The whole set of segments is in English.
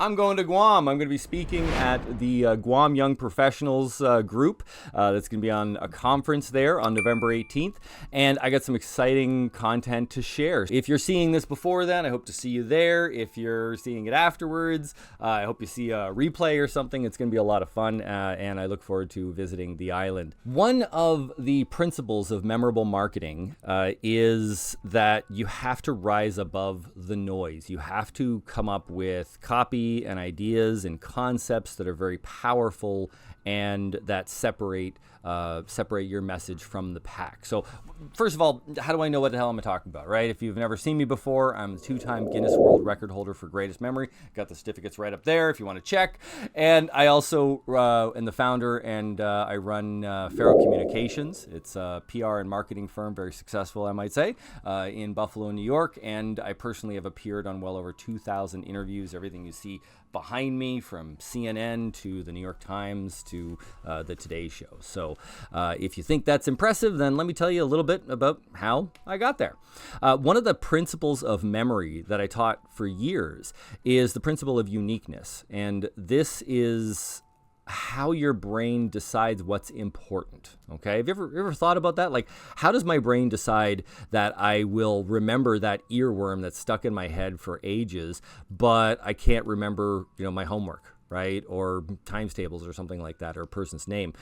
I'm going to Guam. I'm going to be speaking at the Guam Young Professionals group. That's going to be on a conference there on November 18th. And I got some exciting content to share. If you're seeing this before then, I hope to see you there. If you're seeing it afterwards, I hope you see a replay or something. It's going to be a lot of fun, and I look forward to visiting the island. One of the principles of memorable marketing is that you have to rise above the noise. You have to come up with copy and ideas and concepts that are very powerful and that separate your message from the pack. So first of all, how do I know what the hell I'm talking about, right? If you've never seen me before, I'm a 2-time Guinness World Record holder for greatest memory. Got the certificates right up there if you want to check. And I also am the founder and I run Farrow Communications. It's a PR and marketing firm, very successful, I might say, in Buffalo, New York. And I personally have appeared on well over 2,000 interviews, everything you see behind me, from CNN to the New York Times to the Today Show. So if you think that's impressive, then let me tell you a little bit about how I got there. One of the principles of memory that I taught for years is the principle of uniqueness. And this is how your brain decides what's important. Okay, have you ever thought about that? Like, how does my brain decide that I will remember that earworm that's stuck in my head for ages, but I can't remember, my homework, right? Or times tables or something like that, or a person's name.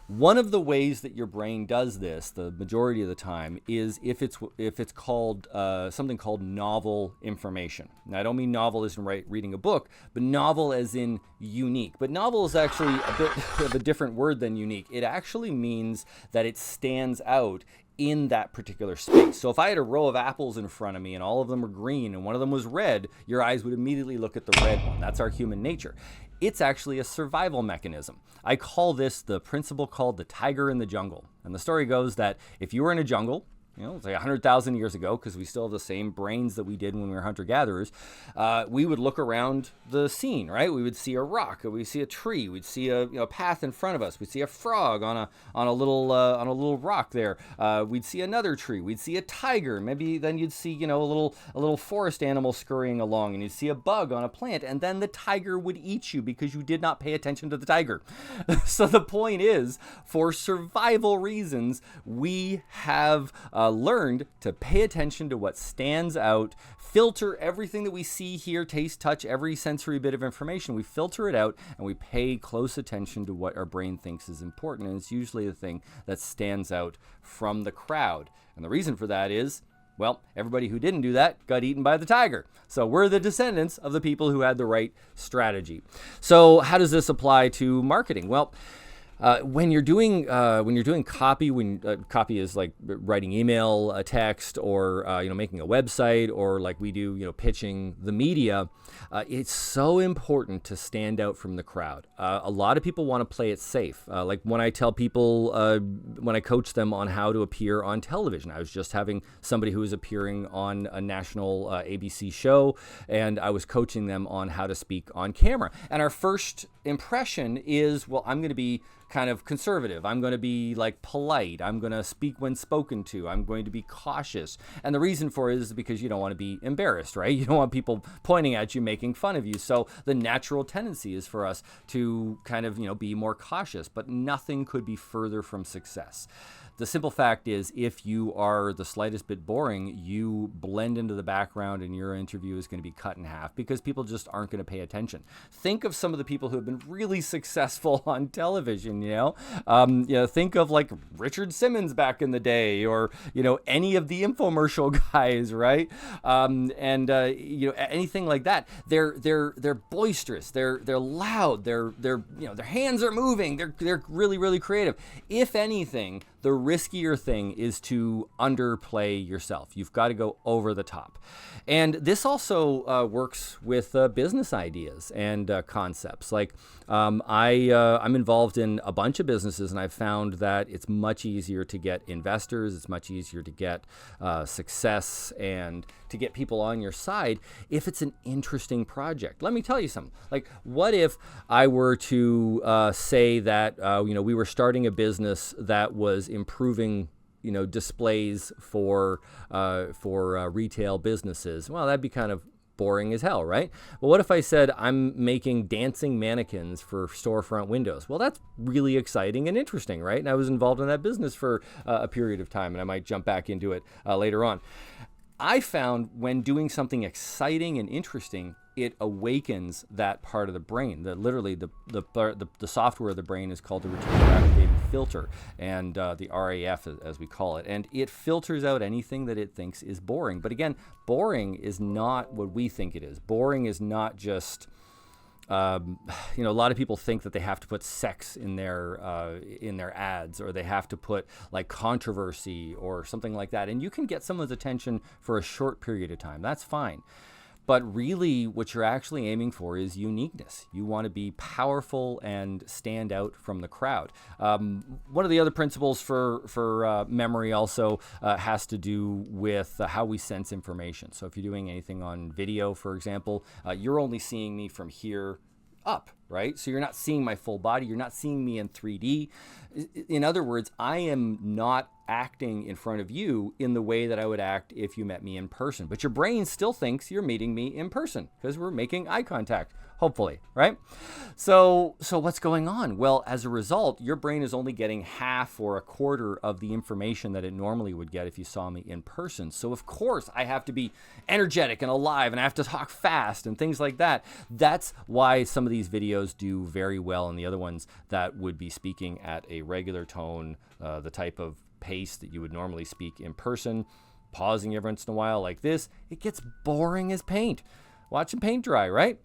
One of the ways that your brain does this, the majority of the time, is if it's called something called novel information. Now, I don't mean novel as in reading a book, but novel as in unique. But novel is actually a bit of a different word than unique. It actually means that it stands out in that particular space. So if I had a row of apples in front of me and all of them were green and one of them was red, your eyes would immediately look at the red one. That's our human nature. It's actually a survival mechanism. I call this the principle called the tiger in the jungle. And the story goes that if you were in a jungle, say 100,000 years ago, because we still have the same brains that we did when we were hunter-gatherers, we would look around the scene, right? We would see a rock, or we'd see a tree, we'd see a path in front of us, we'd see a frog on a little rock there. We'd see another tree, we'd see a tiger, maybe then you'd see a little forest animal scurrying along, and you'd see a bug on a plant, and then the tiger would eat you because you did not pay attention to the tiger. So the point is, for survival reasons, we have learned to pay attention to what stands out, filter everything that we see, hear, taste, touch, every sensory bit of information. We filter it out and we pay close attention to what our brain thinks is important. And it's usually the thing that stands out from the crowd. And the reason for that is, well, everybody who didn't do that got eaten by the tiger. So we're the descendants of the people who had the right strategy. So how does this apply to marketing? Well, when you're doing copy, copy is like writing email, text, or making a website, or like we do, pitching the media, it's so important to stand out from the crowd. A lot of people want to play it safe. Like when I tell people, when I coach them on how to appear on television, I was just having somebody who was appearing on a national ABC show, and I was coaching them on how to speak on camera. And our first impression is, well, I'm going to be kind of conservative. I'm going to be like polite. I'm going to speak when spoken to. I'm going to be cautious. And the reason for it is because you don't want to be embarrassed, right? You don't want people pointing at you, making fun of you. So the natural tendency is for us to kind of, be more cautious, but nothing could be further from success. The simple fact is, if you are the slightest bit boring, you blend into the background and your interview is going to be cut in half because people just aren't going to pay attention. Think of some of the people who have been really successful on television, think of like Richard Simmons back in the day, or, any of the infomercial guys, right? Anything like that. They're boisterous. They're loud. Their hands are moving. They're really, really creative. If anything, the riskier thing is to underplay yourself. You've got to go over the top. And this also works with business ideas and concepts. Like I'm involved in a bunch of businesses, and I've found that it's much easier to get investors. It's much easier to get success and to get people on your side if it's an interesting project. Let me tell you something. Like, what if I were to say that we were starting a business that was improving displays for retail businesses? Well, that'd be kind of boring as hell, right? Well, what if I said I'm making dancing mannequins for storefront windows? Well, that's really exciting and interesting, right? And I was involved in that business for a period of time, and I might jump back into it later on. I found when doing something exciting and interesting, it awakens that part of the brain. Literally, the software of the brain is called the reticular activating filter, and the RAF as we call it. And it filters out anything that it thinks is boring. But again, boring is not what we think it is. Boring is not just... a lot of people think that they have to put sex in their ads, or they have to put like controversy or something like that. And you can get someone's attention for a short period of time. That's fine. But really what you're actually aiming for is uniqueness. You want to be powerful and stand out from the crowd. One of the other principles for memory also has to do with how we sense information. So if you're doing anything on video, for example, you're only seeing me from here up, right? So you're not seeing my full body. You're not seeing me in 3D. In other words, I am not acting in front of you in the way that I would act if you met me in person. But your brain still thinks you're meeting me in person because we're making eye contact, hopefully, right? So what's going on? Well, as a result, your brain is only getting half or a quarter of the information that it normally would get if you saw me in person. So of course I have to be energetic and alive, and I have to talk fast and things like that. That's why some of these videos do very well, and the other ones that would be speaking at a regular tone, the type of pace that you would normally speak in person, pausing every once in a while like this, it gets boring as paint. Watching paint dry, right?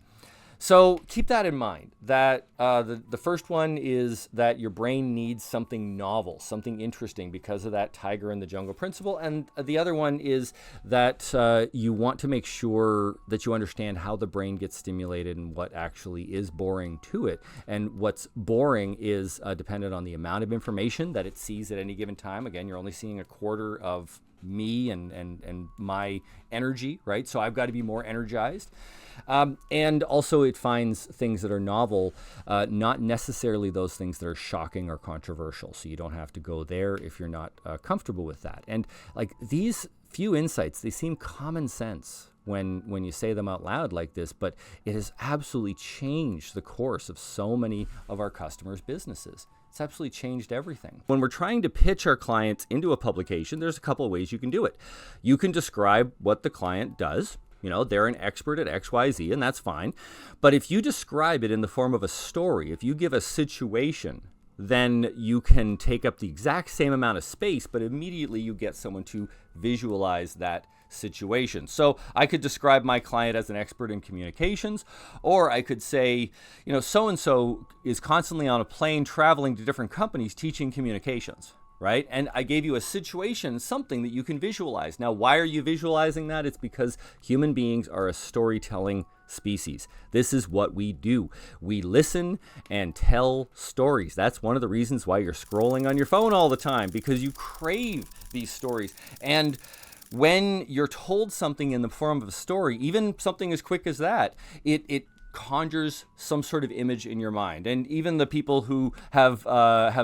So keep that in mind, that the first one is that your brain needs something novel, something interesting because of that tiger in the jungle principle. And the other one is that you want to make sure that you understand how the brain gets stimulated and what actually is boring to it. And what's boring is dependent on the amount of information that it sees at any given time. Again, you're only seeing a quarter of me and my energy, right? So I've got to be more energized. And also it finds things that are novel, not necessarily those things that are shocking or controversial. So you don't have to go there if you're not comfortable with that. And like these few insights, they seem common sense when you say them out loud like this, but it has absolutely changed the course of so many of our customers' businesses. It's absolutely changed everything. When we're trying to pitch our clients into a publication, there's a couple of ways you can do it. You can describe what the client does. You know, they're an expert at XYZ, and that's fine. But if you describe it in the form of a story, if you give a situation, then you can take up the exact same amount of space, but immediately you get someone to visualize that situation. So I could describe my client as an expert in communications, or I could say, you know, so-and-so is constantly on a plane traveling to different companies teaching communications. Right? And I gave you a situation, something that you can visualize. Now, why are you visualizing that? It's because human beings are a storytelling species. This is what we do. We listen and tell stories. That's one of the reasons why you're scrolling on your phone all the time, because you crave these stories. And when you're told something in the form of a story, even something as quick as that, it conjures some sort of image in your mind. And even the people who have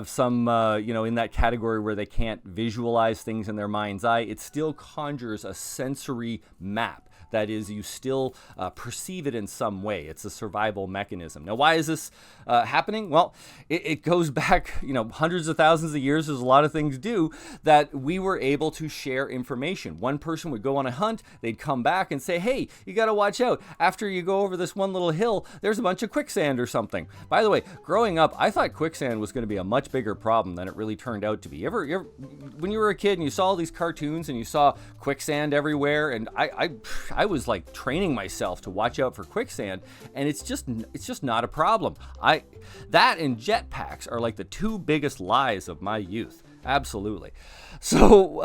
some, in that category where they can't visualize things in their mind's eye, it still conjures a sensory map. That is, you still perceive it in some way. It's a survival mechanism. Now, why is this happening? Well, it goes back, hundreds of thousands of years, as a lot of things do, that we were able to share information. One person would go on a hunt, they'd come back and say, hey, you got to watch out. After you go over this one little hill, there's a bunch of quicksand or something. By the way, growing up, I thought quicksand was going to be a much bigger problem than it really turned out to be. You ever when you were a kid and you saw all these cartoons and you saw quicksand everywhere, and I was like training myself to watch out for quicksand, and it's just not a problem. That and jetpacks are like the two biggest lies of my youth. Absolutely. So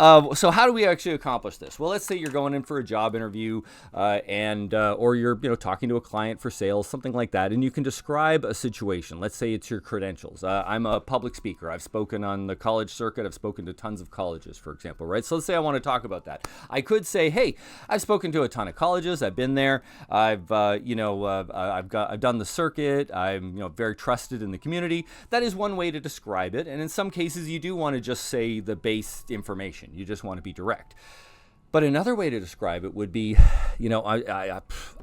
how do we actually accomplish this? Well, let's say you're going in for a job interview, or you're talking to a client for sales, something like that, and you can describe a situation. Let's say it's your credentials. I'm a public speaker. I've spoken on the college circuit. I've spoken to tons of colleges, for example, right? So let's say I want to talk about that. I could say, hey, I've spoken to a ton of colleges. I've been there. I've done the circuit. I'm very trusted in the community. That is one way to describe it. And in some cases, you do want to just say the base information. You just want to be direct. But another way to describe it would be,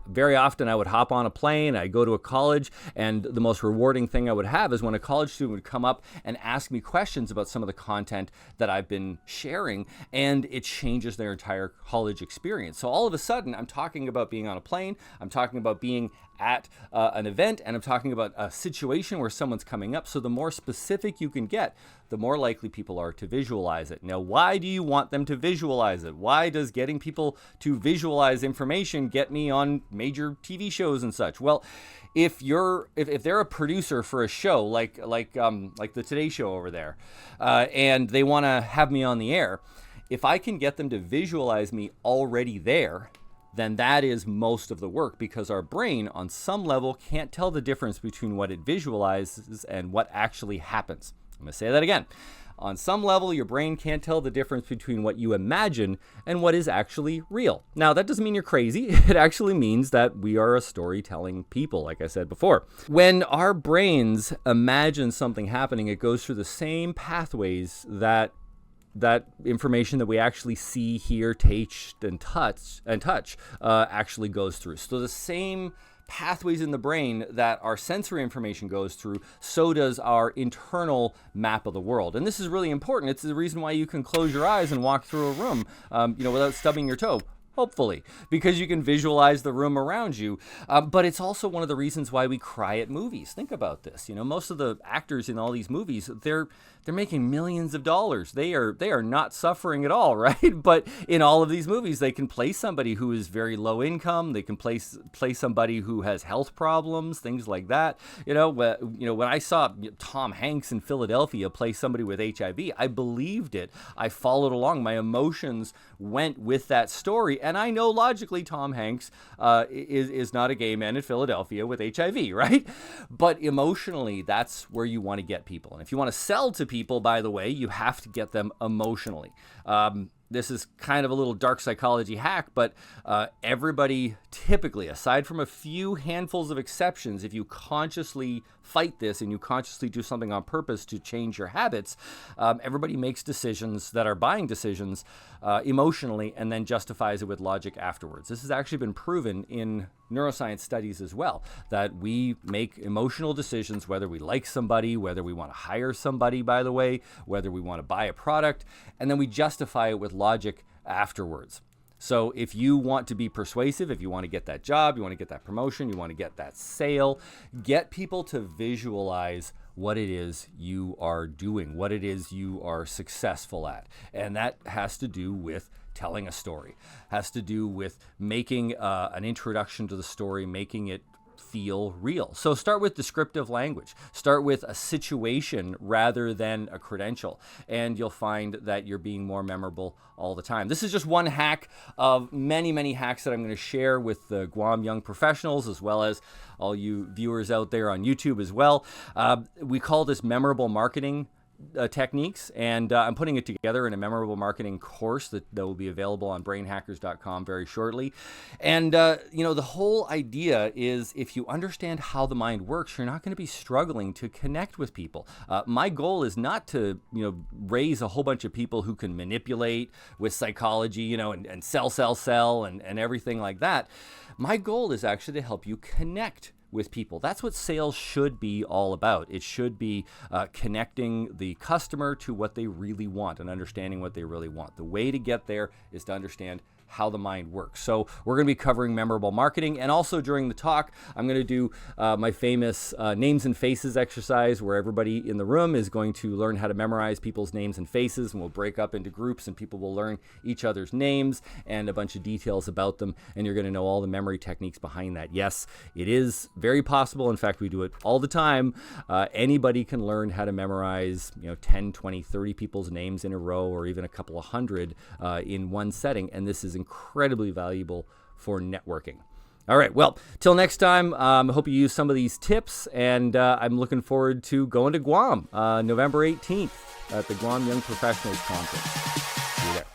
very often I would hop on a plane, I'd go to a college, and the most rewarding thing I would have is when a college student would come up and ask me questions about some of the content that I've been sharing, and it changes their entire college experience. So all of a sudden, I'm talking about being on a plane, I'm talking about being at an event, and I'm talking about a situation where someone's coming up. So the more specific you can get, the more likely people are to visualize it. Now, why do you want them to visualize it? Why does getting people to visualize information get me on major TV shows and such? Well, if they're a producer for a show like the Today Show over there, and they want to have me on the air, if I can get them to visualize me already there, then that is most of the work, because our brain on some level can't tell the difference between what it visualizes and what actually happens. I'm going to say that again. On some level, your brain can't tell the difference between what you imagine and what is actually real. Now, that doesn't mean you're crazy. It actually means that we are a storytelling people, like I said before. When our brains imagine something happening, it goes through the same pathways that information that we actually see, hear, taste, and touch actually goes through. So the same pathways in the brain that our sensory information goes through, so does our internal map of the world. And this is really important. It's the reason why you can close your eyes and walk through a room, without stubbing your toe. Hopefully, because you can visualize the room around you. But it's also one of the reasons why we cry at movies. Think about this. Most of the actors in all these movies, they're making millions of dollars. They are not suffering at all, right? But in all of these movies, they can play somebody who is very low income. They can play somebody who has health problems, things like that. When I saw Tom Hanks in Philadelphia play somebody with HIV, I believed it. I followed along. My emotions went with that story. And I know logically Tom Hanks is not a gay man in Philadelphia with HIV, right? But emotionally, that's where you want to get people. And if you want to sell to people, by the way, you have to get them emotionally. This is kind of a little dark psychology hack, but everybody typically, aside from a few handfuls of exceptions, if you consciously fight this and you consciously do something on purpose to change your habits, everybody makes decisions that are buying decisions emotionally and then justifies it with logic afterwards. This has actually been proven in neuroscience studies as well, that we make emotional decisions, whether we like somebody, whether we want to hire somebody, by the way, whether we want to buy a product, and then we justify it with logic afterwards. So if you want to be persuasive, if you want to get that job, you want to get that promotion, you want to get that sale, get people to visualize what it is you are doing, what it is you are successful at. And that has to do with telling a story, has to do with making an introduction to the story, making it feel real. So start with descriptive language. Start with a situation rather than a credential, and you'll find that you're being more memorable all the time. This is just one hack of many, many hacks that I'm going to share with the Guam Young Professionals, as well as all you viewers out there on YouTube as well. We call this memorable marketing techniques, and I'm putting it together in a memorable marketing course that will be available on brainhackers.com very shortly. And the whole idea is, if you understand how the mind works, you're not going to be struggling to connect with people. My goal is not to raise a whole bunch of people who can manipulate with psychology, and sell and everything like that. My goal is actually to help you connect with people. That's what sales should be all about. It should be connecting the customer to what they really want and understanding what they really want. The way to get there is to understand how the mind works. So we're going to be covering memorable marketing, and also during the talk, I'm going to do my famous names and faces exercise, where everybody in the room is going to learn how to memorize people's names and faces, and we'll break up into groups, and people will learn each other's names and a bunch of details about them, and you're going to know all the memory techniques behind that. Yes, it is very possible. In fact, we do it all the time. Anybody can learn how to memorize 10, 20, 30 people's names in a row, or even a couple of hundred in one setting, and this is incredibly valuable for networking. All right, well, till next time, I hope you use some of these tips, and I'm looking forward to going to Guam November 18th at the Guam Young Professionals Conference. See you there.